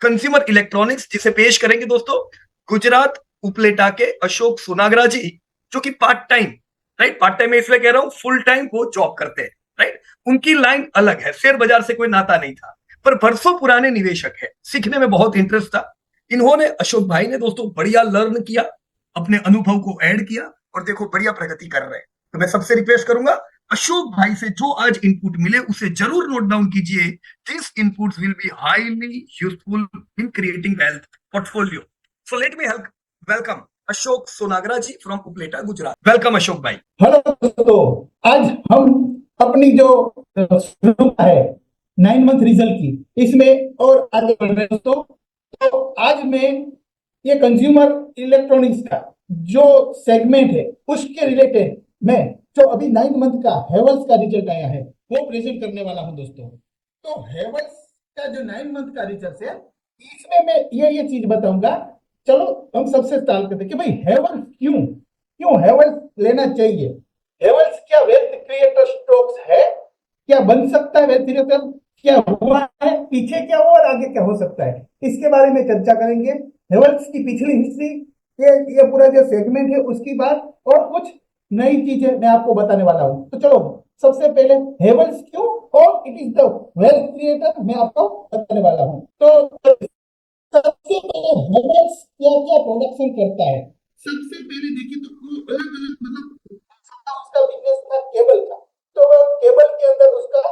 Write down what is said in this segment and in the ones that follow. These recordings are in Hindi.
कंज्यूमर इलेक्ट्रॉनिक्स, जिसे पेश करेंगे दोस्तों गुजरात उपलेटा के अशोक सोनागरा जी, जो कि part time, right, part time में इसलिए कह रहा हूं, फुल टाइम वो जॉब करते हैं, राइट। उनकी लाइन अलग है, शेयर बाजार से कोई नाता नहीं था, पर बरसों पुराने निवेशक है, सीखने में बहुत इंटरेस्ट था। इन्होंने, अशोक भाई ने दोस्तों बढ़िया लर्न किया, अपने अनुभव को ऐड किया, और देखो बढ़िया प्रगति कर रहे हैं। तो मैं सबसे रिक्वेस्ट करूंगा, अशोक भाई से जो आज इनपुट मिले उसे जरूर नोट डाउन कीजिए। This inputs will be highly useful in creating wealth portfolio. So let me help welcome Ashok Sonagara ji from Upleta Gujarat. Welcome Ashok bhai. Hello दोस्तों, आज हम अपनी जो शुरू है 9 मंथ रिजल्ट की इसमें और आगे बढ़ रहे हैं दोस्तों। तो आज मैं ये कंज्यूमर इलेक्ट्रॉनिक्स का जो सेगमेंट है उसके रिलेटेड मैं जो अभी 9 मंथ का हेवल्स का रिजल्ट आया है वो प्रेजेंट करने वाला हूं दोस्तों। तो हेवल्स का जो 9 मंथ का रिजल्ट है इसमें मैं ये चीज बताऊंगा। चलो हम सबसे स्टार्ट करते हैं कि भाई हेवल्स क्यों क्यों हेवल्स लेना चाहिए। हेवल्स क्या वेल्थ क्रिएटर स्टॉक्स है, क्या बन सकता है वेल्थ क्रिएटर, क्या हुआ है, पीछे क्या हुआ और आगे क्या हो सकता है, इसके बारे में चर्चा करेंगे। हेवल्स की पिछली हिस्ट्री, ये पूरा जो सेगमेंट है उसकी बात और कुछ नई चीजें मैं आपको बताने वाला हूं। तो चलो सबसे पहले हेवल्स क्यों और it is the wealth creator मैं आपको बताने वाला हूं। तो सबसे पहले हेवल्स क्या क्या प्रोडक्शन करता है। सबसे पहले देखिए तो वो अलग अलग मतलब उसका बिजनेस था केबल का। तो वो केबल के अंदर उसका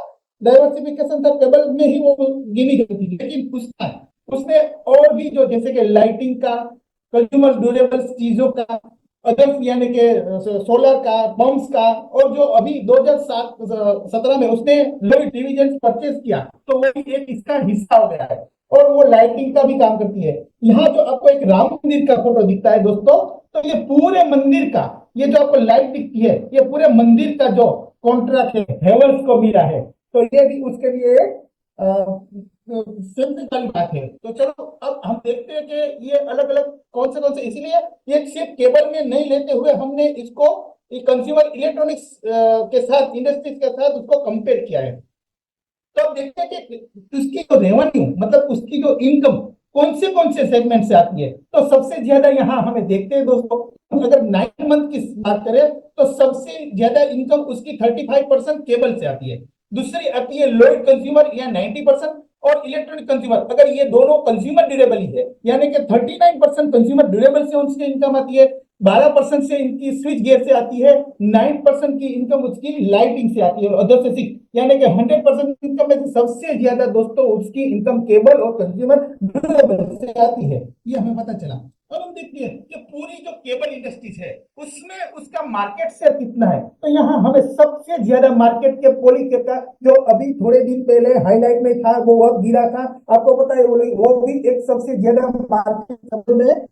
डाइवर्सिफिकेशन था, केबल में ही वो गिनी जाती थी, लेकिन उसका उसने और भी जो जैसे कि लाइटिंग का, कंज्यूमर ड्यूरेबल्स चीजों का, अदर्स यानी कि सोलर का, पंप्स का, और जो अभी 2017 में उसने लोई डिवीजन परचेज किया तो वो भी एक इसका हिस्सा हो गया है। और वो लाइटिंग का भी काम करती है। यहाँ जो आपको एक राम मंदिर का फोटो दिखता है दोस्तों, तो ये पूरे मंदिर का, ये जो आपको लाइट दिखती है ये पूरे मंदिर का जो कॉन्ट्रैक्ट है हेवल्स को मिला है। तो ये भी उसके लिए सिंपल वाली बात है। तो चलो अब हम देखते हैं कि ये अलग अलग कौन से, इसीलिए ये सिर्फ केबल में नहीं लेते हुए हमने इसको कंज्यूमर इलेक्ट्रॉनिक्स के साथ, इंडस्ट्रीज के साथ उसको कंपेयर किया है। तो अब देखते हैं कि उसकी जो रेवेन्यू मतलब उसकी जो इनकम कौन से सेगमेंट से आती है। तो सबसे ज्यादा यहाँ हमें देखते हैं दोस्तों, अगर 9 मंथ की बात करें तो सबसे ज्यादा इनकम उसकी 35% केबल से आती है। दूसरी आती है लोएड कंज्यूमर या 90%, और इलेक्ट्रॉनिक कंज्यूमर। अगर ये दोनों कंज्यूमर ड्यूरेबल ही है यानी कि 39% कंज्यूमर ड्यूरेबल से उसकी इनकम आती है, 12% से इनकी स्विच गियर से आती है, 9% की इनकम उसकी लाइटिंग से आती है, और अदर से 6 यानी कि 100% इनकम में से सबसे ज्यादा दोस्तों उसकी इनकम केबल और कंज्यूमर ड्यूरेबल से आती है। ये हमें पता चला। और हम देखते हैं कि पूरी जो केबल इंडस्ट्रीज है उसमें उसका मार्केट शेयर कितना है। तो यहाँ हमें सबसे ज्यादा मार्केट के पॉलीकेब का जो अभी थोड़े दिन पहले हाईलाइट में था वो वह गिरा था, आपको पता है वो भी एक सबसे ज्यादा मार्केट में।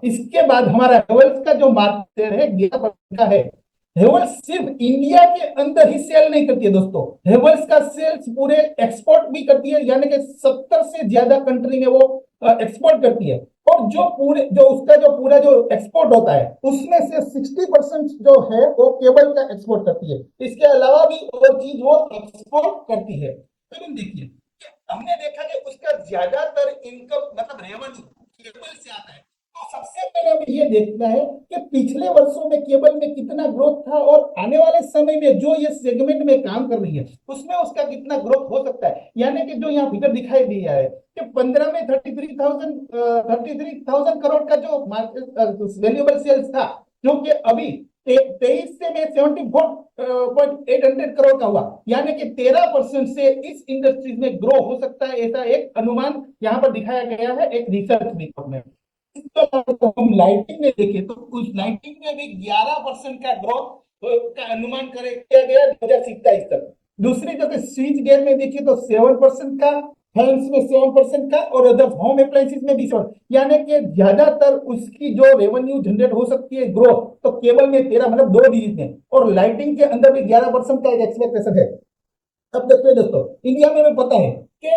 इसके बाद हमारा हेवल्स का जो मार्केट शेयर है 11% का है। हेवल्स सिर्फ इंडिया के अंदर ही सेल नहीं करती है दोस्तों, हेवल्स का सेल्स पूरे एक्सपोर्ट भी करती है, यानी कि 70 से ज्यादा कंट्री में वो एक्सपोर्ट करती है। और जो पूरे जो उसका जो पूरा जो एक्सपोर्ट होता है उसमें से 60% जो है वो केबल का एक्सपोर्ट करती है। इसके अलावा भी और चीज वो एक्सपोर्ट करती है। फिर हम देखिए हमने देखा कि उसका ज्यादातर इनकम मतलब रेवेन्यू केबल से आता है। तो सबसे पहले हमें ये देखना है कि पिछले वर्षों में केबल में कितना ग्रोथ था और आने वाले समय में जो ये सेगमेंट में काम कर रही है उसमें उसका कितना ग्रोथ हो सकता है। यानी कि जो यहाँ फिगर दिखाई दिया है कि 15 में 33,000 करोड़ का जो वैल्यूएबल सेल्स था, जो कि अभी 23 से में 74.800 करोड़ का हुआ, यानी कि 13% से इस इंडस्ट्रीज में ग्रो हो सकता है, ऐसा एक अनुमान यहाँ पर दिखाया गया है एक रिसर्च रिपोर्ट में। तो हम लाइटिंग में देखें तो उस लाइटिंग में भी 11% का ग्रोथ का अनुमान किया गया 2027 तक। दूसरी जगह स्विच गेयर में देखिए तो 7% का, फैंस में 7% का, और अदर होम अप्लायंसेस में भी 7, यानी कि ज्यादातर उसकी जो रेवेन्यू जनरेट हो सकती है ग्रोथ तो केबल में 13 मतलब 2 डिजिट में, और लाइटिंग के अंदर भी 11% का एक एक्सपेक्टेशन है। अब देखते हैं दोस्तों, इंडिया में हमें पता है कि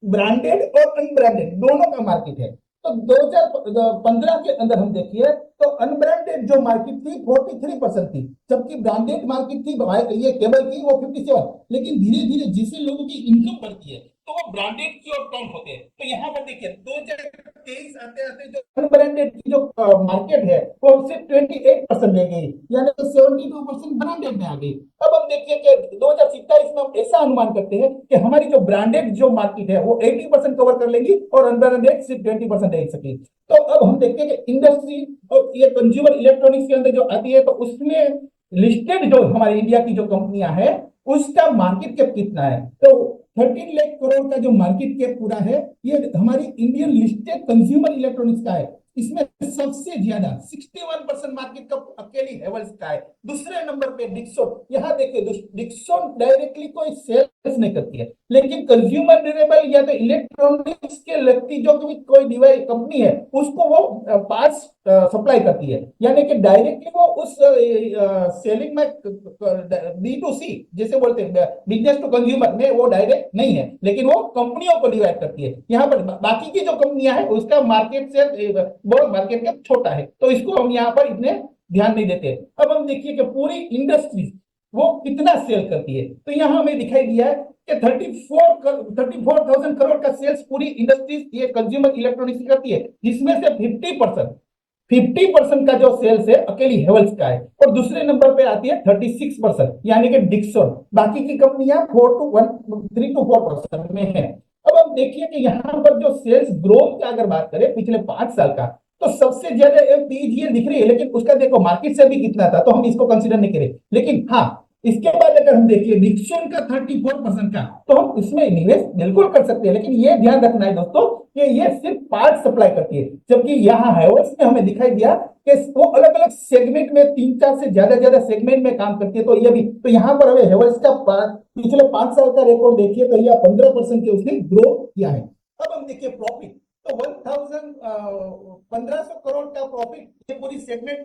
ब्रांडेड और अनब्रांडेड दोनों का मार्केट है। तो 2015 के अंदर हम देखिए तो अनब्रांडेड जो मार्केट थी 43% थी, जबकि ब्रांडेड मार्केट थी ये केबल की वो 57। लेकिन धीरे धीरे जिससे लोगों की इनकम बढ़ती है तो वो ब्रांडेड की ओर टर्न होते हैं। तो यहाँ पर देखिए 2023 आते आते जो अनब्रांडेड की जो मार्केट है वो सिर्फ 28% रह गई, यानी कि 72% ब्रांडेड में आ गई। अब हम देखिए कि 2027 में हम ऐसा अनुमान करते हैं कि हमारी जो ब्रांडेड जो मार्केट है वो 80% कवर कर लेंगी और अनब्रांडेड सिर्फ 20% रह सकेगी। तो अब हम देखते हैं कि इंडस्ट्री और ये कंज्यूमर इलेक्ट्रॉनिक्स के अंदर जो आती है, तो उसमें लिस्टेड जो हमारे इंडिया की जो कंपनियां हैं उसका मार्केट कैप कितना है। तो 13 लाख करोड़ का जो मार्केट कैप पूरा है ये हमारी इंडियन लिस्टेड कंज्यूमर इलेक्ट्रॉनिक्स का है। इसमें सबसे ज्यादा 61% मार्केट का अकेली हेवल्स का है। दूसरे नंबर पे डिक्सन। यहाँ देखिए डिक्सन डायरेक्टली कोई सेल्स नहीं करती है, लेकिन कंज्यूमर ड्यूरेबल या तो इलेक्ट्रॉनिक्स के लगती जो कोई डिवाइस कंपनी है उसको वो पार्ट्स सप्लाई करती है, यानी कि डायरेक्टली वो उस सेलिंग में B2C जैसे बोलते हैं बिजनेस टू कंज्यूमर में वो डायरेक्ट नहीं है, लेकिन वो कंपनियों को डिवाइड करती है। यहाँ पर बाकी की जो कंपनियां हैं उसका मार्केट से बहुत मार्केट का छोटा है, तो इसको हम यहाँ पर इतने ध्यान नहीं देते। अब हम देखिए कि पूरी इंडस्ट्री वो कितना सेल करती है, तो यहाँ हमें दिखाई दिया है कि 34,000 करोड़ का सेल्स पूरी इंडस्ट्रीज ये कंज्यूमर इलेक्ट्रॉनिक्स करती है, जिसमें से 50% का जो सेल्स है अकेली हेवल्स का है, और दूसरे नंबर पे आती है 36% यानी कि डिक्सन। बाकी की कंपनियां 3 to 4% में है। अब हम देखिए कि यहाँ पर जो सेल्स ग्रोथ का अगर बात करें पिछले 5 साल का, तो सबसे ज्यादा पीजीएल दिख रही है, लेकिन उसका देखो मार्केट से भी कितना था, तो हम इसको कंसीडर नहीं करें। लेकिन हाँ, इसके बाद अगर हम देखिए डिक्सन का 34% का, तो हम इसमें निवेश बिल्कुल कर सकते हैं, लेकिन ये ध्यान रखना है दोस्तों कि ये सिर्फ पार्ट सप्लाई करती है, जबकि यहाँ हैवल्स में हमें दिखाई दिया कि वो अलग अलग सेगमेंट में 3-4 से ज्यादा सेगमेंट में काम करती है। तो ये भी, तो यहाँ पर हमें हैवल्स का पिछले 5 साल का रिकॉर्ड देखिए तो यह 15% के उसने ग्रो किया है। अब हम देखिए प्रॉफिट, तो 1500 करोड़ का प्रॉफिट ये पूरी सेगमेंट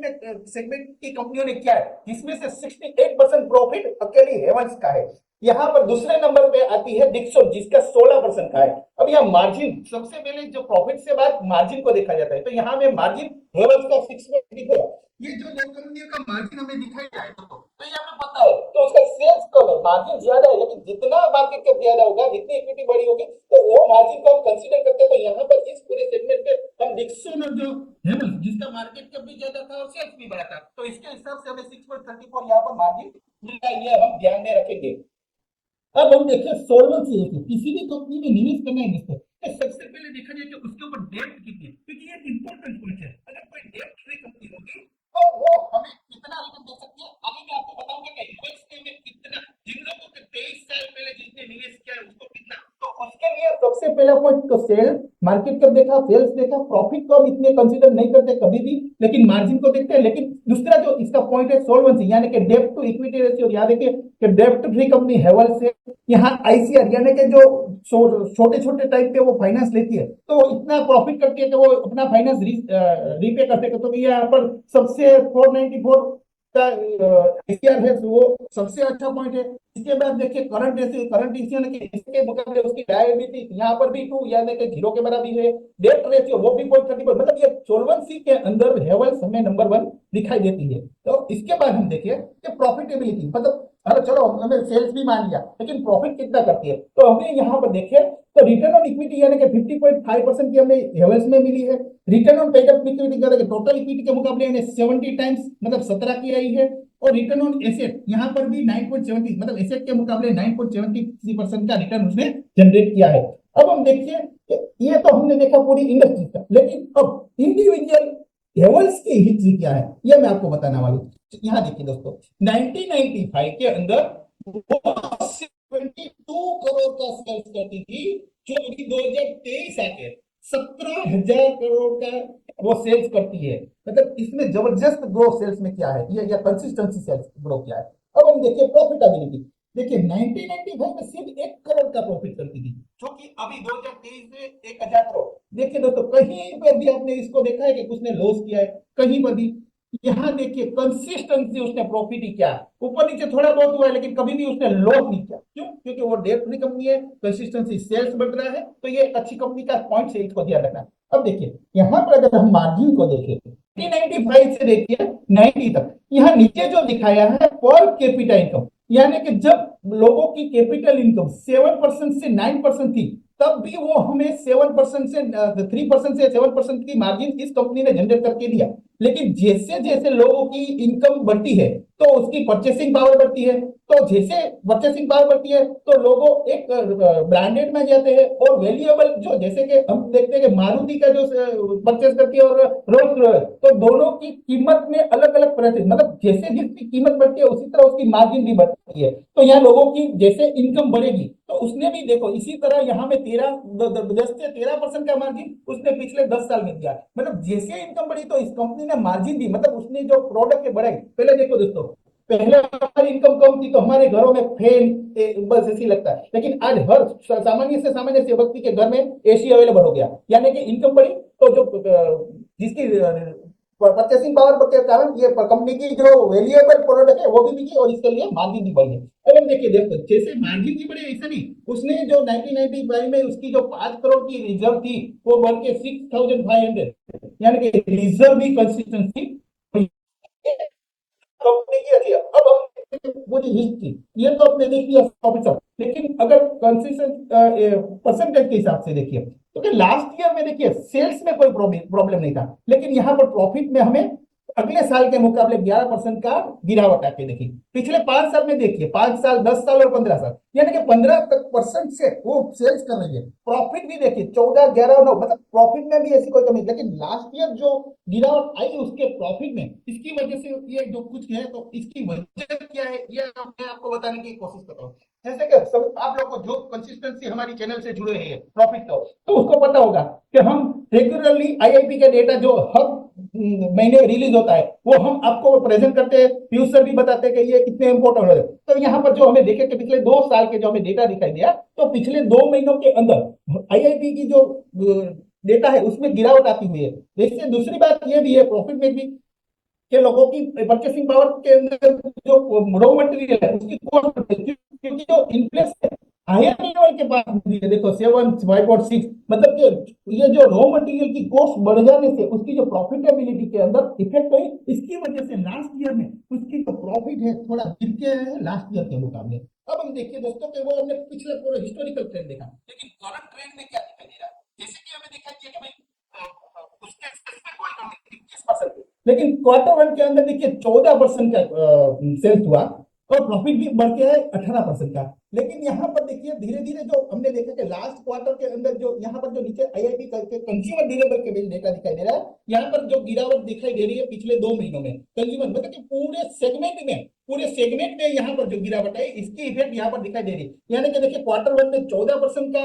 की कंपनियों ने किया है, जिसमें से 68% प्रॉफिट अकेली हेवल्स का है। यहाँ पर दूसरे नंबर पे आती है डिक्सन जिसका 16% का है। अब यहाँ मार्जिन, सबसे पहले जो प्रॉफिट से बाद मार्जिन को देखा जाता है, तो यहाँ में मार्जिन हेवल्स का 6.4, ये जो दो कंपनियों का मार्जिन हमें दिखाई जाए तो ये हमें पता है, तो उसका सेल्स कम है, मार्जिन ज्यादा है, लेकिन जितना मार्केट कैप ज्यादा होगा, जितनी इक्विटी बड़ी होगी, तो वो मार्जिन को हम कंसीडर करते हैं। तो यहाँ पर इस पूरे सेगमेंट पे हम डिक्सन और जो हेवल्स जिसका मार्केट कैप भी ज्यादा था और सेल्स भी बड़ा था, तो इसके हिसाब से हमें 6.34 यहाँ पर मार्जिन मिला, ये हम ध्यान में रखेंगे। अब हम देखिए सोल्वेंसी रेशियो, किसी भी कंपनी में निवेश करना है दोस्तों, तो सबसे पहले देखा जाए कि उसके ऊपर डेब्ट कितनी है, क्योंकि ये इंपॉर्टेंट पॉइंट है। अगर कोई डेब्ट फ्री कंपनी होगी तो वो हमें कितना रिटर्न दे सकती है। अभी मैं आपको बताऊंगा कि यूएस में कितना, जिन लोगों को 23 साल पहले जिसने निवेश किया है उसको कितना, तो उसके लिए सबसे पहला पॉइंट तो सेल्स, मार्केट कैप देखा, सेल्स देखा, प्रॉफिट को हम इतने कंसीडर नहीं करते कभी भी, लेकिन मार्जिन को देखते हैं। लेकिन दूसरा जो इसका पॉइंट है सोल्वेंसी, यानी कि डेब्ट टू इक्विटी रेशियो। याद देखिए कि डेब्ट फ्री कंपनी हेवल्स है, यहाँ आईसीआर यानी कि जो छोटे छोटे टाइप पे वो फाइनेंस लेती है, तो वो इतना प्रॉफिट करती है कि वो अपना फाइनेंस रीपे कर सके। तो यहाँ पर सबसे 494 का आईसीआर है, तो वो सबसे अच्छा पॉइंट है। इसके बाद देखिए करंट रेशियो, करंट रेशियो यानी कि इसके मुकाबले उसकी लायबिलिटी यहाँ पर भी 2 यानी कि 0 के बराबर है। डेब्ट रेशियो वो भी 0.34, मतलब ये सोल्वेंसी के अंदर हेवल्स हमें नंबर 1 दिखाई देती है। तो इसके बाद हम देखिए कि प्रॉफिटेबिलिटी, मतलब अरे चलो हमने सेल्स भी मान लिया, लेकिन प्रॉफिट कितना करती है, तो हमें यहाँ पर देखिए तो रिटर्न ऑन इक्विटी यानी कि 50.5% की हमें हेवल्स में मिली है। Return on paid up equity यानी कि टोटल इक्विटी के मुकाबले यानी 70 टाइम्स, मतलब 17 की आई है। और रिटर्न ऑन एसेट यहाँ पर भी 9.70, मतलब एसेट के मुकाबले 9.73% का रिटर्न उसने जनरेट किया है। अब हम देखिए ये तो हमने देखा पूरी इंडस्ट्री का, लेकिन अब इंडिविजुअल हेवल्स की हिस्ट्री क्या है ये मैं आपको बताने वाला हूँ। यहाँ देखिए दोस्तों 1995 के अंदर 22 करोड़ का सेल्स करती थी, जो अभी 2023 आके 17,000 करोड़ का वो सेल्स करती है। मतलब इसमें जबरदस्त ग्रो सेल्स में क्या है ये, या कंसिस्टेंसी सेल्स ग्रो क्या है। अब हम देखिए प्रॉफिटेबिलिटी, देखिए 1995 में सिर्फ 1 करोड़ का प्रॉफिट करती थी, जो कि अभी 2023 में 1,000 करोड़। देखिए दोस्तों कहीं पर भी आपने इसको देखा है कि उसने लॉस किया है, कहीं पर भी। यहाँ देखिए कंसिस्टेंसी उसने प्रॉफिट ही किया, ऊपर नीचे थोड़ा बहुत हुआ है, लेकिन कभी भी उसने लॉस नहीं किया। क्यों? क्योंकि वो डेट फ्री कंपनी है, कंसिस्टेंसी सेल्स बढ़ रहा है, तो ये अच्छी कंपनी का पॉइंट से इसको ध्यान रखना। अब देखिए यहाँ पर अगर हम मार्जिन को देखें 1995 से देखिए 90 तक, यहाँ नीचे जो दिखाया है पर कैपिटा इनकम, यानी कि जब लोगों की कैपिटल इनकम 7% से 9% थी, तब भी वो हमें 7% से 3% से 7% की मार्जिन इस कंपनी ने जनरेट करके दिया। लेकिन जैसे जैसे लोगों की इनकम बढ़ती है तो उसकी परचेसिंग पावर बढ़ती है, तो जैसे परचेसिंग पावर बढ़ती है तो लोगों एक ब्रांडेड में जाते हैं और वैल्यूएबल, जो जैसे कि हम देखते हैं कि मारुति का जो परचेस करती है और रोल्स रॉयस, तो दोनों की कीमत में अलग अलग प्राइसेस, मतलब जैसे जिसकी कीमत बढ़ती है उसी तरह उसकी मार्जिन भी बढ़ती है। तो यहाँ लोगों की जैसे इनकम बढ़ेगी तो उसने भी देखो इसी तरह यहाँ में 10 से 13% का मार्जिन उसने पिछले 10 साल में दिया। मतलब जैसे इनकम बढ़ी तो इस कंपनी ने मार्जिन भी, मतलब उसने जो प्रोडक्ट बढ़ाई। पहले देखो दोस्तों, पहले हमारी इनकम कम थी तो हमारे घरों में फैन बस ऐसी लगता है, लेकिन आज हर सामान्य से सामान्य से व्यक्ति के घर में एसी अवेलेबल हो गया। यानी कि इनकम बढ़ी तो जो जिसकी परचेसिंग पावर के कारण ये कंपनी की जो वैल्यूएबल प्रोडक्ट है वो भी बिकी और इसके लिए मार्जिन भी बढ़ी है। अब देखिए देखो, जैसे मार्जिन भी बढ़े ऐसा नहीं, उसने जो 1995 में उसकी जो 5 करोड़ की रिजर्व थी वो बढ़ के 6500, यानी कि रिजर्व भी कंसिस्टेंसी कंपनी की अच्छी है। अब हम पूरी हिस्ट्री ये तो आपने देख लिया प्रॉफिट, लेकिन अगर कंसिस्टेंट परसेंटेज के हिसाब से देखिए तो कि लास्ट ईयर में देखिए सेल्स में कोई प्रॉब्लम नहीं था, लेकिन यहाँ पर प्रॉफिट में हमें अगले साल के मुकाबले 11% का गिरावट आके देखी। पिछले 5 साल में देखिए, 5 साल, 10 साल और 15 साल, यानी कि 15% से वो सेल्स कर रही है। प्रॉफिट भी देखिए 14, 11, 9, मतलब प्रॉफिट में भी ऐसी कोई कमी नहीं। लेकिन लास्ट ईयर जो गिरावट आई उसके प्रॉफिट में, इसकी वजह से ये जो कुछ है तो इसकी वजह क्या है ये मैं आपको बताने की कोशिश कर रहा हूँ। जैसे कि सब आप लोग को जो कंसिस्टेंसी हमारी चैनल से जुड़े हैं प्रॉफिट का, तो उसको पता होगा कि हम रेगुलरली आईआईपी का डेटा जो हर महीने रिलीज होता है वो हम आपको प्रेजेंट करते हैं। पीयूष सर भी बताते हैं कि ये कितने इंपॉर्टेंट है। तो यहाँ पर जो हमें देखे कि पिछले 2 साल के जो हमें डेटा दिखाई दिया, तो पिछले 2 महीनों के अंदर आईआईपी की जो डेटा है उसमें गिरावट आती हुई है। इससे दूसरी बात ये भी है प्रॉफिट में भी के लोगों की परचेसिंग पावर के अंदर जो रॉ मटेरियल है उसकी कॉस्ट, क्योंकि जो इन्फ्लेशन हायर लेवल के पास देखो 7, 5 और 6, मतलब कि ये जो रॉ मटेरियल की कॉस्ट बढ़ जाने से उसकी जो प्रॉफिटेबिलिटी के अंदर इफेक्ट हुई। इसकी वजह से लास्ट ईयर में उसकी जो प्रॉफिट है थोड़ा गिर के है लास्ट ईयर के मुकाबले। अब हम देखिए दोस्तों कि वो हमने पिछले पूरा हिस्टोरिकल ट्रेंड देखा, लेकिन करंट ट्रेंड में क्या दिखाई दे रहा है, जैसे कि हमें दिखाई दिया कि भाई उसके स्पेसिफिक कोई कमी नहीं, 21%, लेकिन क्वार्टर 1 के अंदर देखिए 14% का सेल्स हुआ और प्रॉफिट भी बढ़ के है 18% का। लेकिन यहाँ पर देखिए धीरे धीरे जो हमने देखा कि लास्ट क्वार्टर के अंदर जो यहाँ पर जो नीचे आईआईपी करके कंज्यूमर ड्यूरेबल के डेटा दिखाई दे रहा है, यहाँ पर जो गिरावट दिखाई दे रही है पिछले 2 महीनों में कंज्यूमर, मतलब कि पूरे सेगमेंट में यहाँ पर जो गिरावट है इसकी इफेक्ट यहाँ पर दिखाई दे रही है। यानी कि देखिए क्वार्टर 1 में 14% का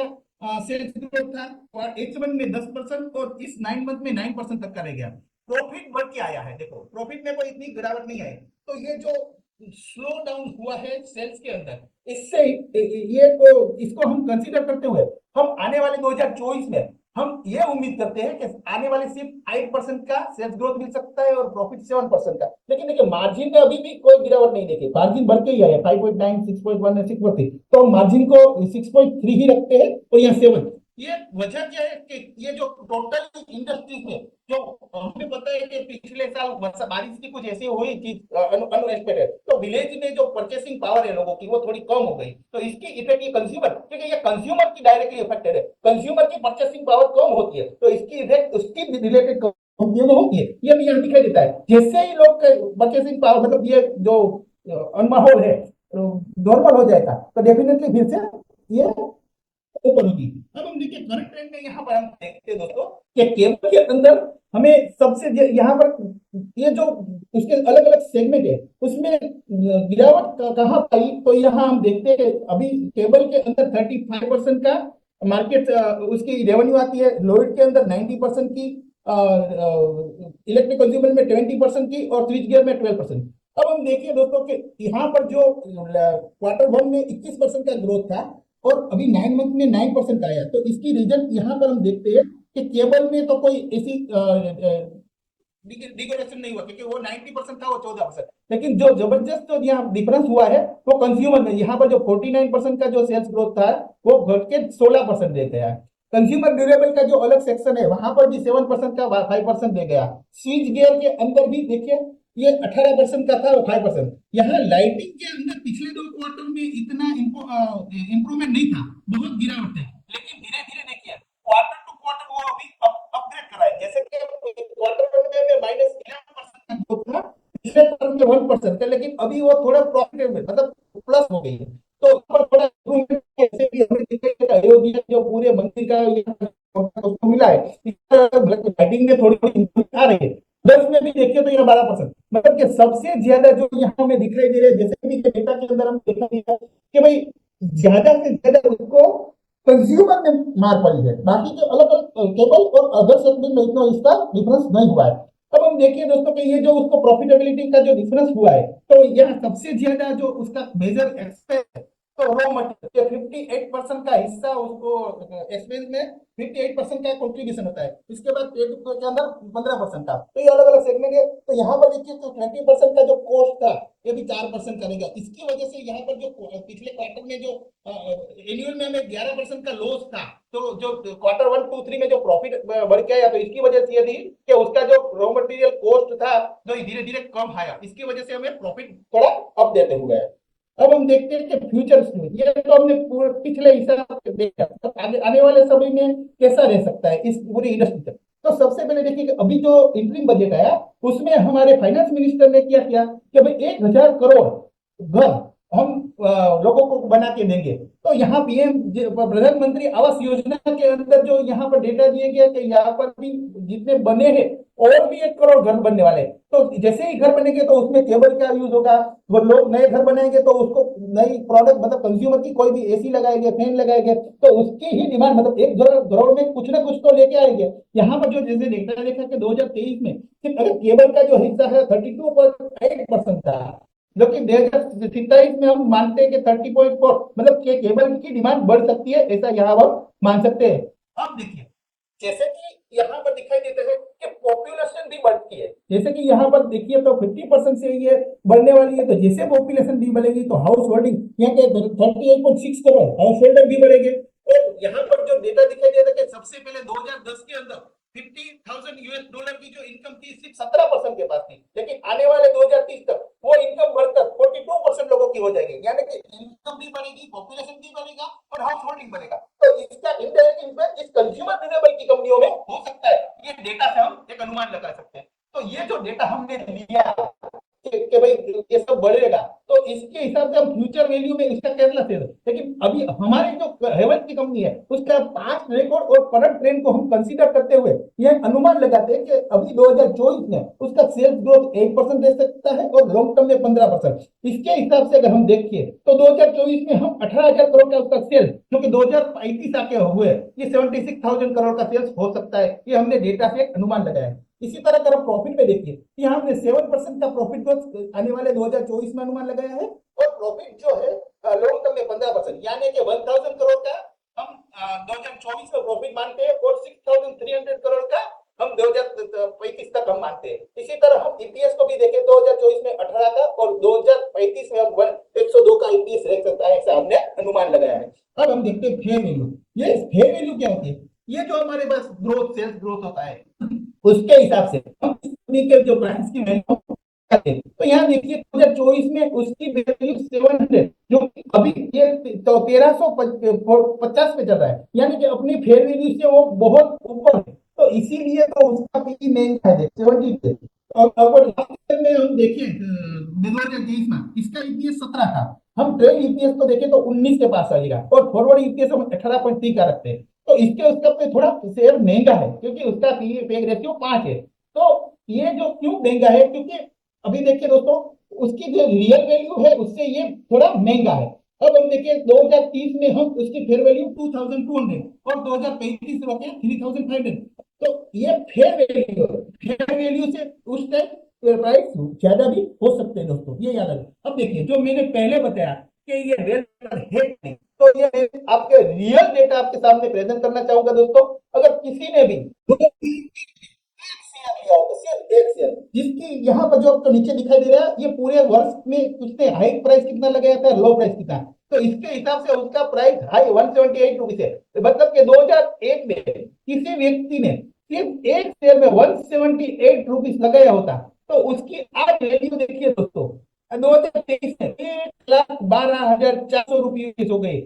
सेल्स ग्रोथ था और H1 में 10% और इस 9 मंथ में 9% तक का रह गया। प्रॉफिट बढ़ के आया है, देखो प्रॉफिट में कोई इतनी गिरावट नहीं आई। तो ये जो स्लो डाउन हुआ है सेल्स के अंदर, इससे ये तो इसको हम कंसीडर करते हुए हम आने वाले 2024 में हम ये उम्मीद करते हैं कि आने वाले सिर्फ 8% का सेल्स ग्रोथ मिल सकता है और प्रॉफिट 7% का। लेकिन देखिए मार्जिन में अभी भी कोई गिरावट नहीं देखी, मार्जिन बढ़ के ही आया 5.9, 6.1, 6.3, तो हम मार्जिन को 6.3 ही रखते हैं और यहाँ 7। ये वजह क्या है कि ये जो टोटल इंडस्ट्रीज में जो हमें पता है कि पिछले साल बारिश की कुछ ऐसी हुई थी अनएक्सपेक्टेड, तो विलेज में जो परचेसिंग पावर है लोगों की वो थोड़ी कम हो गई, तो इसकी इफेक्ट ये कंज्यूमर, क्योंकि ये कंज्यूमर की डायरेक्टली इफेक्टेड है, कंज्यूमर की परचेसिंग पावर कम होती है तो इसकी इफेक्ट उसकी रिलेटेड कंपनियों में होती है। ये भी यहाँ दिखाई देता है जैसे ही लोग परचेसिंग पावर, मतलब ये जो अनमाहौल है नॉर्मल हो जाएगा तो डेफिनेटली फिर से ये ऊपर होगी। अब हम देखिए करंट ट्रेंड में यहाँ पर हम देखते हैं दोस्तों कि केबल के अंदर हमें सबसे यहाँ पर ये जो उसके अलग अलग सेगमेंट है उसमें गिरावट कहाँ पाई, तो यहाँ हम देखते हैं अभी केबल के अंदर 35% का मार्केट उसकी रेवेन्यू आती है, लोइड के अंदर 90% की, इलेक्ट्रिक कंज्यूमर में 20% की और स्विच गियर में 12%। अब हम देखिए दोस्तों कि यहाँ पर जो क्वार्टर 1 में 21% का ग्रोथ था और अभी 9 मंथ में 9% आया, तो इसकी रीजन यहाँ पर हम देखते हैं कि केबल में तो कोई ऐसी डिग्रेडेशन नहीं हुआ क्योंकि वो 90% था, वो 14%। लेकिन जो जबरदस्त जो यहाँ डिफरेंस हुआ है वो कंज्यूमर में, यहाँ पर जो 49% का जो सेल्स ग्रोथ था वो घट के 16% दे गया। कंज्यूमर ड्यूरेबल का जो अलग सेक्शन है वहां पर भी 7% का 5% दे गया। स्विच गियर के अंदर भी देखिए ये 18% का था और 5%। यहाँ लाइटिंग के अंदर पिछले 2 क्वार्टर में इतना इम्प्रूवमेंट नहीं था, बहुत गिरावट है, लेकिन धीरे धीरे देखिए क्वार्टर टू क्वार्टर वो अभी अपग्रेड कर रहा है। जैसे कि क्वार्टर वन में -11% का ग्रोथ था, पिछले क्वार्टर में 1% था, लेकिन अभी वो थोड़ा प्रॉफिटेबल मतलब प्लस हो गई है। तो ऊपर थोड़ा इम्प्रूवमेंट ऐसे भी हमें दिखेगा। अयोध्या जो पूरे मंदिर का उसको मिला है, लाइटिंग में थोड़ी थोड़ी इम्प्रूवमेंट आ रही है। 10 में भी देखिए तो ये 12%, मतलब कि सबसे ज्यादा जो यहाँ हमें दिखाई दे रहा है, जैसे भी डेटा के अंदर हम देखा गया कि भाई ज्यादा से ज्यादा उसको कंज्यूमर में मार पड़ी है। बाकी जो अलग अलग केबल और अदर सेगमेंट में इतना इसका डिफरेंस नहीं हुआ है। अब हम देखिए दोस्तों कि ये जो उसको प्रॉफिटेबिलिटी का जो डिफरेंस हुआ है, तो यह सबसे ज्यादा जो उसका मेजर एक्सपेंस है, तो रॉ मटेरियल 58% का हिस्सा उसको एक्सपेंस में 58% का कंट्रीब्यूशन होता है। इसके बाद पेड के अंदर 15% का। तो ये अलग अलग सेगमेंट है। तो यहाँ पर देखिए तो 20% का जो कॉस्ट था ये भी 4% करेगा। इसकी वजह से यहाँ पर जो पिछले क्वार्टर में जो एनुअल में हमें 11% का लॉस था, तो जो क्वार्टर 1, 2, 3 में जो प्रॉफिट बढ़ के आया, तो इसकी वजह से ये थी कि उसका जो रॉ मटेरियल कॉस्ट था जो धीरे धीरे कम आया, इसकी वजह से हमें प्रॉफिट थोड़ा अप देते हुए है। अब हम देखते हैं कि फ्यूचर्स में ये तो हमने पूरे पिछले हिसाब से देखा, तो आगे आने वाले समय में कैसा रह सकता है इस पूरी इंडस्ट्री का। तो सबसे पहले देखिए कि अभी जो इंटरिम बजट आया उसमें हमारे फाइनेंस मिनिस्टर ने क्या किया कि भाई 1,000 करोड़ घर हम लोगों को बना के देंगे। तो यहाँ पीएम प्रधानमंत्री आवास योजना के अंदर जो यहाँ पर डेटा दिए गया कि यहाँ पर भी जितने बने हैं और भी 1 करोड़ घर बनने वाले हैं। तो जैसे ही घर बनेंगे तो उसमें केबल का यूज होगा, वो लोग नए घर बनाएंगे तो उसको नई प्रोडक्ट मतलब कंज्यूमर की कोई भी एसी लगाएंगे, फैन लगाएंगे, तो उसकी ही डिमांड मतलब 1 करोड़ में कुछ ना कुछ तो लेके आएंगे। यहाँ पर जो जैसे डेटा देखा कि 2023 में सिर्फ अगर केबल का जो हिस्सा है 32.8% था, लेकिन 2027 में हम मानते हैं कि 30.4, मतलब कि केबल की डिमांड बढ़ सकती है, ऐसा यहाँ पर मान सकते हैं। अब देखिए जैसे कि यहाँ पर दिखाई देता है कि पॉपुलेशन भी बढ़ती है, जैसे कि यहाँ पर देखिए तो 50% से ये बढ़ने वाली है। तो जैसे पॉपुलेशन भी बढ़ेगी तो हाउस होल्डिंग यहाँ के 38.6 करोड़ हाउस होल्डर भी बढ़ेंगे। और यहाँ पर जो डेटा दिखाई देता है कि सबसे पहले 2010 के अंदर $50,000 की जो इनकम थी सिर्फ 17% के पास थी, लेकिन आने वाले 2030 तक वो इनकम बढ़कर 42% लोगों की हो जाएगी। यानी कि इनकम भी बढ़ेगी, पॉपुलेशन भी बढ़ेगा और हाउस होल्डिंग बढ़ेगा। तो इसका इनडायरेक्ट इम्पैक्ट इस कंज्यूमर ड्यूरेबल की कंपनियों में हो सकता है। ये डेटा से हम एक अनुमान लगा सकते हैं। तो ये जो डेटा हमने लिया कि भाई ये सब बढ़ेगा, तो इसके हिसाब से हम फ्यूचर वैल्यू में इसका कैसा शेयर, लेकिन अभी हमारे जो हेवल्स की कंपनी है उसका पास्ट रिकॉर्ड और करंट ट्रेंड को हम कंसीडर करते हुए यह अनुमान लगाते हैं कि अभी 2024 में उसका सेल्स ग्रोथ 8% रह सकता है और लॉन्ग टर्म में 15%। इसके हिसाब से अगर हम देखिए तो 2024 में हम 18,000 करोड़ का उसका सेल्स, जो कि 2035 आके हुए, ये 76,000 करोड़ का सेल्स हो सकता है। ये हमने डेटा से एक अनुमान लगाया है। इसी तरह अगर हम प्रॉफिट पे देखिए, यहाँ हमने 7% का प्रॉफिट ग्रोथ आने वाले 2024 में अनुमान लगाया है, और प्रॉफिट जो है लॉन्ग टर्म में 15%, यानी कि 1,000 करोड़ का हम 2024 में प्रॉफिट मानते हैं और 6,300 करोड़ का हम 2035 तक हम मानते हैं। इसी तरह हम ईपीएस को भी देखें, 2024 में 18 का और 2035 में हम 102 का ईपीएस रह सकता है, ऐसा हमने अनुमान लगाया है। अब हम देखते हैं फेयर वैल्यू। ये फेयर वैल्यू क्या होती है? ये जो हमारे पास ग्रोथ सेल्स ग्रोथ होता है उसके हिसाब से हम कंपनी के जो ब्रांड्स की वैल्यू करते हैं। तो यहाँ देखिए 2024 में उसकी वैल्यू 700, जो अभी ये तो 1350 पे चल रहा है, यानी कि अपनी फेयर वैल्यू से वो बहुत ऊपर है। तो इसीलिए तो उसका पी महंगा है 70 पे। और लास्ट ईयर में हम देखें 2023 में इसका ईपीएस 17 था, हम ट्रेड ईपीएस को देखें तो 19 के पास आएगा, और फॉरवर्ड ईपीएस हम 18.3 का रखते हैं। तो इसके उसका पे थोड़ा शेयर महंगा है क्योंकि उसका पी रेशियो 5 है। तो ये जो क्यों महंगा है, क्योंकि अभी देखिए दोस्तों उसकी जो रियल वैल्यू है उससे ये थोड़ा महंगा है। अब हम देखिए 2030 में हम उसकी फेयर वैल्यू 2200 और 2035 रोके 3500। तो ये फेयर वैल्यू से उस टाइम प्राइस ज्यादा भी हो सकते हैं दोस्तों, ये याद रखें। अब देखिए जो मैंने पहले बताया कि ये रियल है नहीं, तो ये आपके रियल डेटा आपके सामने प्रेजेंट करना चाहूंगा दोस्तों। अगर किसी ने भी सिर्फ एक शेयर जिसकी यहाँ पर जो आपको नीचे दिखाई दे रहा है, ये पूरे वर्ष में उसने हाई प्राइस कितना लगाया था, लो प्राइस कितना, तो इसके हिसाब से उसका प्राइस हाई 178 रुपीज है। मतलब कि 2001 में किसी व्यक्ति ने सिर्फ एक शेयर में 178 रुपीज लगाया होता, तो उसकी आज वैल्यू देखिए दोस्तों, 2023 में 1,12,400 रुपये हो गई।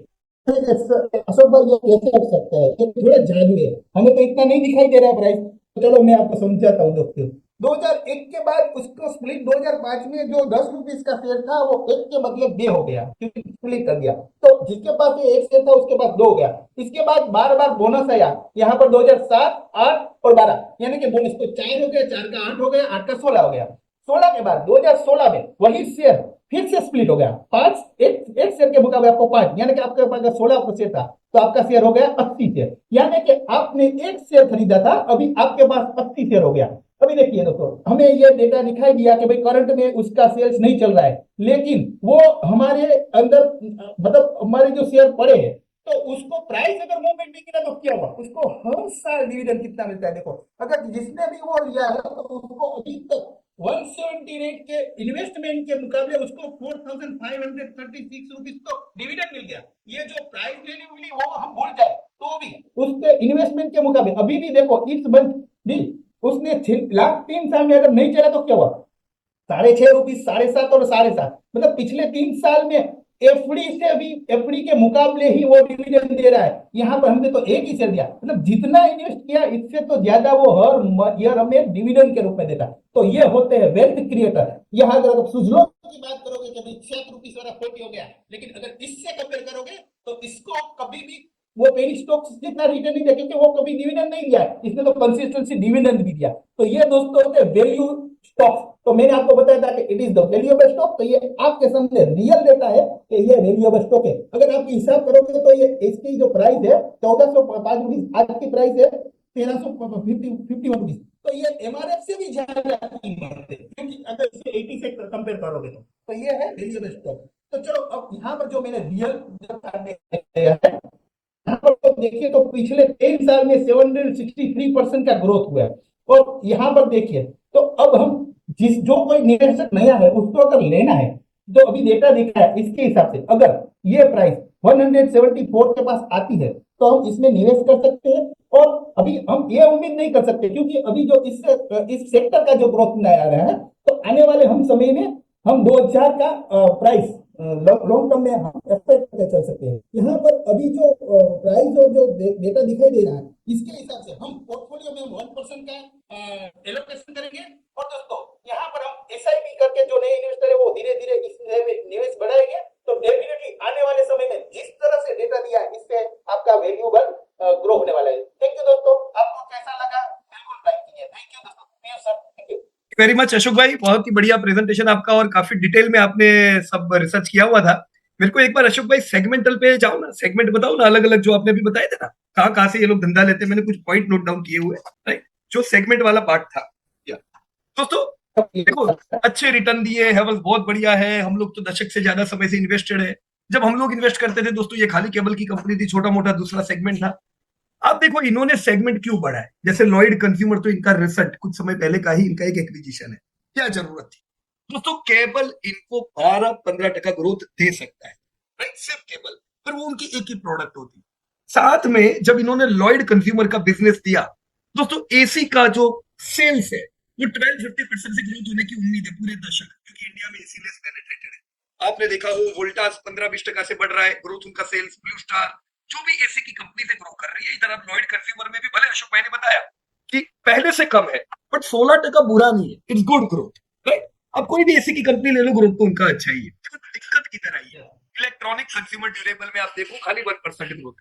अशोक भाई ये कैसे हो सकता है, ये थोड़ा जादू है, हमें तो इतना नहीं दिखाई दे रहा है प्राइस। तो चलो मैं आपको समझाता हूँ दोस्तों। 2001 के बाद उसको स्प्लिट 2005 में जो 10 रुपीस का शेयर था वो एक के बदले 2 हो गया, क्योंकि स्प्लिट कर दिया। तो जिसके पास ये एक शेयर था उसके पास 2 हो गया। इसके बाद बार बार बोनस आया, यहाँ पर 2007, 8 और 12, यानी कि बोनस तो 4 हो गया, 4 का 8 हो गया, 8 का 16 हो गया। 16 के बाद 2016 में वही शेयर फिर से स्प्लिट हो गया, 5, एक शेयर के मुकाबले आपको 5, यानी कि आपके पास 16 शेयर था तो आपका शेयर हो गया 80 शेयर, यानी कि आपने एक शेयर खरीदा था, अभी आपके पास 80 शेयर हो गया। अभी देखिए दोस्तों, हमें ये डेटा दिखाई दिया कि भाई करंट में उसका सेल्स नहीं चल रहा है, लेकिन वो हमारे अंदर मतलब हमारे जो शेयर पड़े हैं, तो उसको प्राइस अगर मूवमेंट नहीं गिरा तो क्या हुआ, उसको हर साल डिविडेंड कितना मिलता है देखो। अगर जिसने भी वो लिया है तो उसको अभी तक 170 रेट के इन्वेस्टमेंट के मुकाबले उसको 4,536 रुपीज तो डिविडेंड मिल गया। ये जो प्राइस वैल्यू मिली वो हम भूल जाए तो भी उसके इन्वेस्टमेंट के मुकाबले अभी भी देखो इस मंथ भी उसने लास्ट 3 साल में अगर नहीं चला तो क्या हुआ, 6.5 रुपीज, 7.5 और 7.5, मतलब पिछले 3 साल में एफडी से भी, एफडी के मुकाबले ही वो डिविडेंड दे रहा है। यहाँ पर हमने तो एक ही शेयर दिया, मतलब जितना इन्वेस्ट किया इससे तो ज्यादा वो हर ईयर हमें डिविडेंड के रूप में देता। तो ये होते हैं वेल्थ क्रिएटर। यहाँ अगर आप सुजलो की बात करोगे कि भाई 7 रुपीज वाला 40 हो गया, लेकिन अगर इससे कंपेयर करोगे तो इसको कभी भी वो पेनी स्टॉक्स जितना रिटर्न नहीं दिया, क्योंकि वो कभी डिविडेंड नहीं दिया, इसने तो कंसिस्टेंसी डिविडेंड भी दिया। तो ये दोस्तों होते हैं वैल्यू स्टॉक्स। तो मैंने आपको बताया था कि it is the valuable stock, तो ये आपके सामने रियल डेटा है कि ये वैल्यूएबल स्टॉक है। अगर आप हिसाब करोगे तो ये इसकी जो प्राइस है 1405 रुपीज, आज की प्राइस है 1351 रुपीज, तो ये एमआरएफ से भी ज्यादा कीमत है, क्योंकि अगर इसे 80 से कंपेयर करोगे तो ये है वैल्यूएबल स्टॉक। तो चलो अब यहाँ पर जो मैंने रियल यहाँ पर तो देखिए, तो पिछले 3 साल में 763% का ग्रोथ हुआ है। और यहाँ पर देखिए, तो अब हम जो कोई निवेशक नया है उसको अगर लेना है, तो अभी डेटा दिखा है इसके हिसाब से अगर ये प्राइस 174 के पास आती है तो हम इसमें निवेश कर सकते हैं। और अभी हम ये उम्मीद नहीं कर सकते, क्योंकि अभी जो इस सेक्टर का जो ग्रोथ नया आ रहा है, तो आने वाले हम समय में हम 2000 का प्राइस लॉन्ग टर्म में हम एक्सपेक्ट करके चल सकते हैं। यहाँ पर अभी जो प्राइस और जो डेटा दिखाई दे रहा है, इसके हिसाब से हम पोर्टफोलियो में 1% का एलोकेशन करेंगे। और दोस्तों यहाँ पर हम एसआईपी करके जो नए इन्वेस्टर है वो धीरे धीरे इसमें निवेश बढ़ाएंगे। तो डेफिनेटली आने वाले समय में जिस तरह से डेटा दिया है इससे आपका वैल्यूएबल ग्रो होने वाला है। थैंक यू दोस्तों, आपको कैसा लगा बिल्कुल लाइक कीजिए। थैंक यू दोस्तों, Piyush sir, thank you very much Ashok bhai, बहुत ही बढ़िया प्रेजेंटेशन आपका और काफी डिटेल में आपने सब रिसर्च किया हुआ था। मेरे को एक बार अशोक भाई सेगमेंटल पे जाओ ना, सेगमेंट बताओ ना, अलग अलग जो आपने अभी बताए थे ना, कहाँ कहाँ से ये लोग धंधा लेते हैं, मैंने कुछ पॉइंट नोट डाउन किए हुए, राइट, जो सेगमेंट वाला पार्ट था। या दोस्तों देखो, अच्छे रिटर्न दिए, हेवल्स बहुत बढ़िया है, हम लोग तो दशक से ज्यादा समय से इन्वेस्टेड है। जब हम लोग इन्वेस्ट करते थे दोस्तों, ये खाली केबल की कंपनी थी, छोटा मोटा दूसरा सेगमेंट था। अब देखो इन्होंने सेगमेंट क्यों बढ़ाया, जैसे लॉयड कंज्यूमर, तो इनका रिसेंट कुछ समय पहले का ही इनका एक एक्विजिशन है, क्या जरूरत थी दोस्तों। केबल इनको 12-15% ग्रोथ दे सकता है, राइट, सिर्फ केबल, फिर वो उनकी एक ही प्रोडक्ट होती। साथ में जब इन्होंने लॉयड कंज्यूमर का बिजनेस दिया दोस्तों, एसी का जो सेल्स है वो 12-50% से ग्रोथ होने की उम्मीद है पूरे दशक, क्योंकि इंडिया में एसी लेस पेनिट्रेटेड है। आपने देखा हो वोल्टास 15-20% से बढ़ रहा है ग्रोथ उनका सेल्स, ब्लू स्टार, जो भी एसी की कंपनी से ग्रो कर रही है। इधर आप लॉयड कंज्यूमर में भी, भले अशोक भाई ने बताया कि पहले से कम है, बट 16% बुरा नहीं है, इट्स गुड ग्रोथ, राइट। अब कोई भी एसी की कंपनी ले लो, ग्रोथ तो उनका अच्छा ही है। दिक्कत किधर आई है, इलेक्ट्रॉनिक कंज्यूमर ड्यूरेबल में आप देखो खाली 1% ग्रोथ,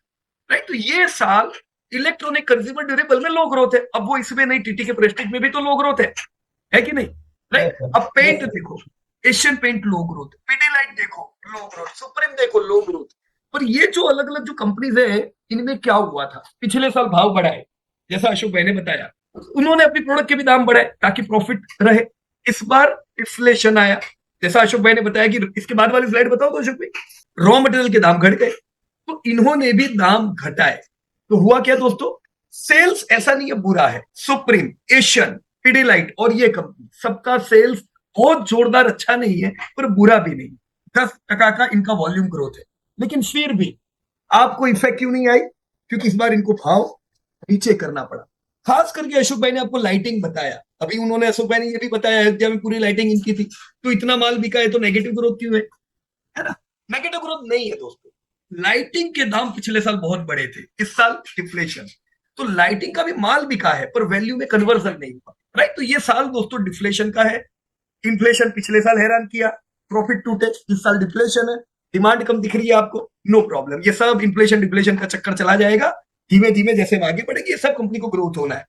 राइट। तो ये साल इलेक्ट्रॉनिक कंज्यूमर ड्यूरेबल में लो ग्रोथ है। अब वो इसमें नहीं, टीटी के प्रेस्टीज में भी तो लो ग्रोथ है कि नहीं, राइट। अब पेंट देखो, एशियन पेंट लो ग्रोथ, पीडीलाइट देखो लो ग्रोथ, सुप्रीम देखो लो ग्रोथ। पर ये जो अलग अलग जो कंपनीज है, इनमें क्या हुआ था, पिछले साल भाव बढ़ाए, जैसा अशोक भाई ने बताया, उन्होंने अपनी प्रोडक्ट के भी दाम बढ़ाए ताकि प्रॉफिट रहे। इस बार इन्फ्लेशन आया, जैसा अशोक भाई ने बताया कि इसके बाद वाली स्लाइड बताओ तो अशोक भाई, रॉ मटेरियल के दाम घट गए, तो इन्होंने भी दाम घटाए। तो हुआ क्या दोस्तों, सेल्स ऐसा नहीं है बुरा है, सुप्रीम, एशियन, पीडीलाइट और ये कंपनी सबका सेल्स बहुत जोरदार अच्छा नहीं है, पर बुरा भी नहीं, 10% का इनका वॉल्यूम ग्रोथ है। लेकिन फिर भी आपको इफेक्ट क्यों नहीं आई, क्योंकि इस बार इनको भाव नीचे करना पड़ा। खास करके अशोक भाई ने आपको लाइटिंग बताया, अभी उन्होंने, अशोक भाई ने ये भी बताया, अयोध्या में पूरी लाइटिंग इनकी थी, तो इतना माल बिका है, तो नेगेटिव ग्रोथ क्यों है ना? नेगेटिव ग्रोथ नहीं है दोस्तों। लाइटिंग के दाम पिछले साल बहुत बड़े थे, इस साल डिफ्लेशन, तो लाइटिंग का भी माल बिका है पर वैल्यू में कन्वर्जन नहीं हुआ, राइट? तो ये साल दोस्तों डिफ्लेशन का है। इन्फ्लेशन पिछले साल हैरान किया, प्रॉफिट टूटे, इस साल डिफ्लेशन है, डिमांड कम दिख रही है आपको, नो प्रॉब्लम, ये सब इन्फ्लेशन डिफ्लेशन का चक्कर चला जाएगा, धीमे धीमे जैसे हम आगे बढ़ेंगे ये सब कंपनी को ग्रोथ होना है।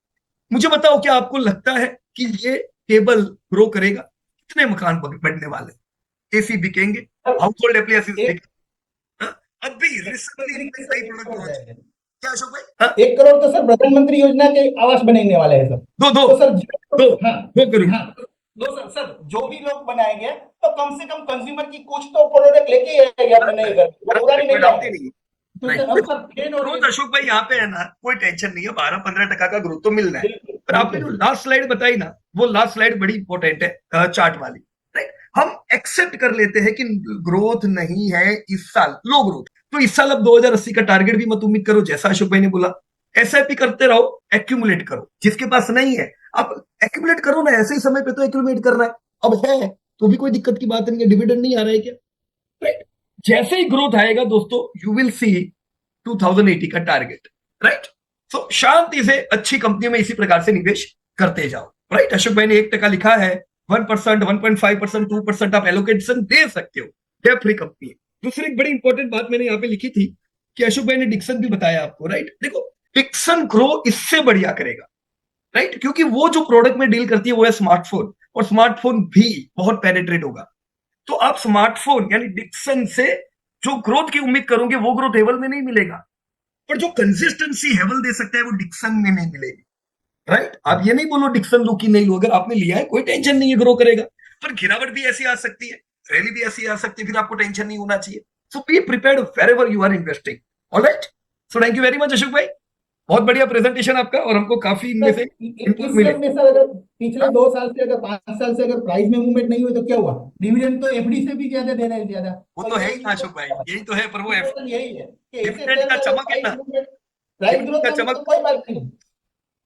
मुझे बताओ, क्या आपको लगता है कि ये केबल ग्रो करेगा? कितने मकान बनने वाले, एसी बिकेंगे, हाउस होल्ड एप्लायंसेस एक बिकेंगे? हाँ? अभी रिसेंटली तरीके से नई प्रोडक्ट लॉन्च, क्या अशोक भाई? हाँ? 1 करोड़ तो सर प्रधानमंत्री योजना के आवास बनने वाले हैं सर। दो दो तो सर दो हाँ दो करोड़ हाँ दो सर सर जो भी लोग बनाएंगे तो कम से कम कंज्यूमर की कुछ तो प्रोडक्ट लेके ही आएंगे अपने नए घर, वो पूरा नहीं डाउट ही लाएंगे। नहीं है। तो नहीं, सर अब सर फैन और ग्रोथ अशोक भाई यहाँ पे है ना, कोई टेंशन नहीं है, 12-15% का ग्रोथ तो मिल रहा है। बिल्कुल पर आपने जो बिल्कुल लास्ट स्लाइड बताई ना, वो लास्ट स्लाइड बड़ी इंपॉर्टेंट है, चार्ट वाली, राइट? हम एक्सेप्ट कर लेते हैं कि ग्रोथ नहीं है इस साल, लो ग्रोथ, तो इस साल अब 2080 का टारगेट भी मत उम्मीद करो, जैसा अशोक भाई ने बोला, एसआईपी करते रहो, एक्यूमुलेट करो, जिसके पास नहीं है आप एक्यूमुलेट करो ना, ऐसे ही समय पे तो एक्यूमुलेट करना है, अब है तो भी कोई दिक्कत की बात नहीं है, डिविडेंड नहीं आ रहा है क्या, राइट? जैसे ही ग्रोथ आएगा दोस्तों, यू विल सी 2080 का टारगेट, राइट? सो शांति से अच्छी कंपनी में इसी प्रकार से निवेश करते जाओ, राइट? अशोक भाई ने 1% लिखा है, 1%, 1.5%, 2% आप एलोकेशन दे सकते हो, डेट फ्री कंपनी है। दूसरी एक बड़ी इंपॉर्टेंट बात मैंने यहाँ पे लिखी थी कि अशोक भाई ने डिक्सन भी बताया आपको, राइट? देखो, डिक्सन ग्रो इससे बढ़िया करेगा, राइट? क्योंकि वो जो प्रोडक्ट में डील करती है वो है स्मार्टफोन, और स्मार्टफोन भी बहुत पेनिट्रेट होगा, तो आप स्मार्टफोन यानी डिक्सन से जो ग्रोथ की उम्मीद करोगे वो ग्रोथ हेवल में नहीं मिलेगा, पर जो कंसिस्टेंसी हेवल दे सकता है वो डिक्सन में नहीं मिलेगी, राइट? आप ये नहीं बोलो डिक्सन लो कि नहीं लो, अगर आपने लिया है कोई टेंशन नहीं है, ग्रो करेगा, पर गिरावट भी ऐसी आ सकती है, रैली भी ऐसी आ सकती है, फिर आपको टेंशन नहीं होना चाहिए। So be prepared wherever you are investing, alright? So thank you very much Ashok bhai, बहुत बढ़िया प्रेजेंटेशन आपका, और हमको काफी इनमें सर से इनपुट इस मिले। सब में सर अगर पिछले हाँ, 2 साल से अगर 5 साल से अगर प्राइस में मूवमेंट नहीं हुई तो क्या हुआ? डिविडेंड तो एफडी से भी ज्यादा दे रहे हैं ज्यादा। वो और तो है ये ही ना अशोक भाई, यही तो है, पर वो इम्पोर्टेंट यही है कि ऐसे डिविडेंड शेयर का में अगर चमक है प्राइस ना, मूवमेंट प्राइस डिविडेंड ग्रोथ का नहीं हुई तो चमक कोई बात नहीं।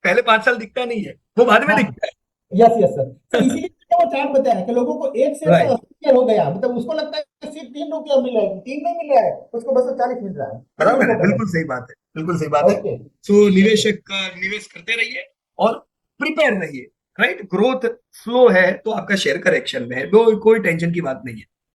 पहले 5 साल दिखता नहीं है, वो बाद में हाँ दिखता यस यस सर सर है। इसीलिए मैंने वो चार्ट बताया कि लोगों को एक शेयर का राइट, 80 शेयर हो गया, मतलब उसको लगता है कि सिर्फ 3 रुपया मिल रहा है, 3 नहीं मिल रहा है, उसको 240 मिल रहा है, इसी बराबर को है, पकड़। बिल्कुल सही बात है, बिल्कुल सही बात है। ओके सो निवेशक का निवेश करते रहिए और प्रिपेयर रहिए, राइट? ग्रोथ स्लो है तो आपका शेयर करेक्शन में है, कोई टेंशन की बात नहीं है।